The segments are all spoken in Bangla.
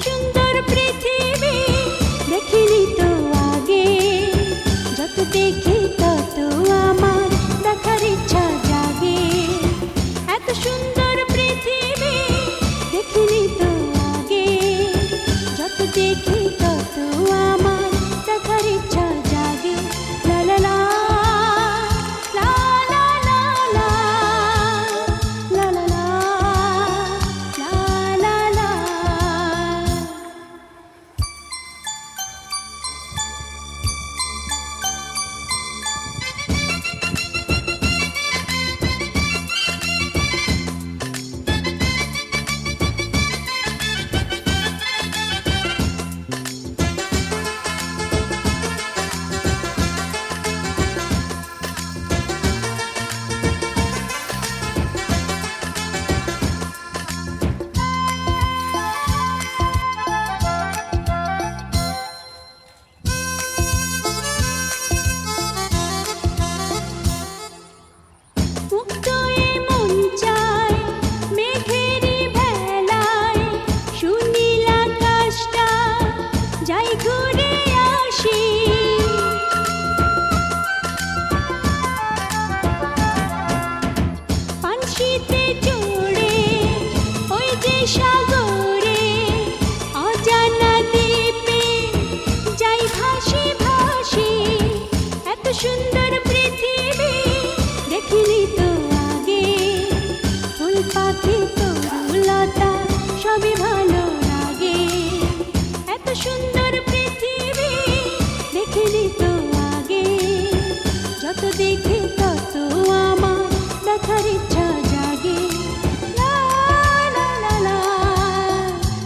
সুন্দর পৃথিবী দেখিনি তো আগে, যত দেখি তত আমার দেখার ইচ্ছা জাগে। এত সুন্দর পৃথিবী দেখিনি তো আগে, যত দেখি তত আমার দেখার ইচ্ছা জাগে। লা লা লা লা লা লা লা লা লা লা লা লা। মুক্ত এ মন চায় মেঘেরই ভেলায়, সুনীল আকাশটা যাই ঘুরে আসি। পানশিতে চড়ে ওই যে সাগরে, অজানা দ্বীপে যাই ভাসি ভাসি। এত সুন্দর পৃথিবী দেখিনি তো আগে, ফুল পাখি তরুলতা সবই ভালো লাগে। এত সুন্দর পৃথিবী দেখিনি তো আগে, যত দেখি তত আমার দেখার ইচ্ছা জাগে। লা লা লা লা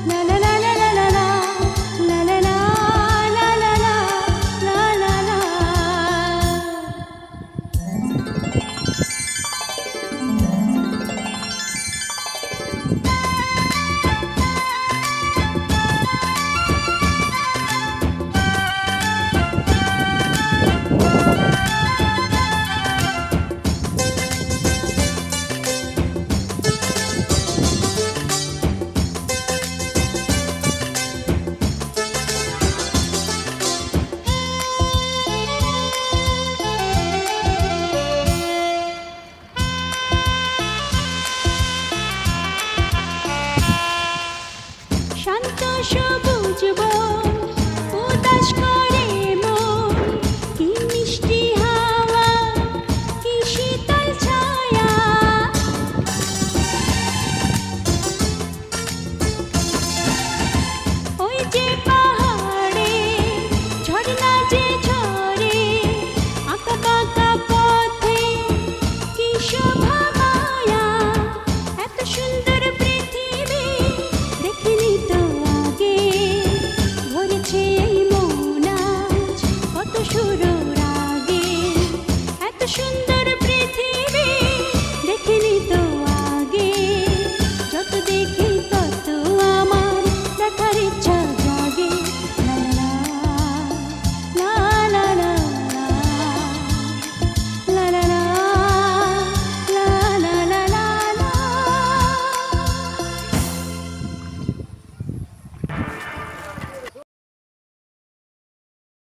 লা লা লা লা লা লা লা লা লা লা লা লা লা লা। শান্ত সবুজ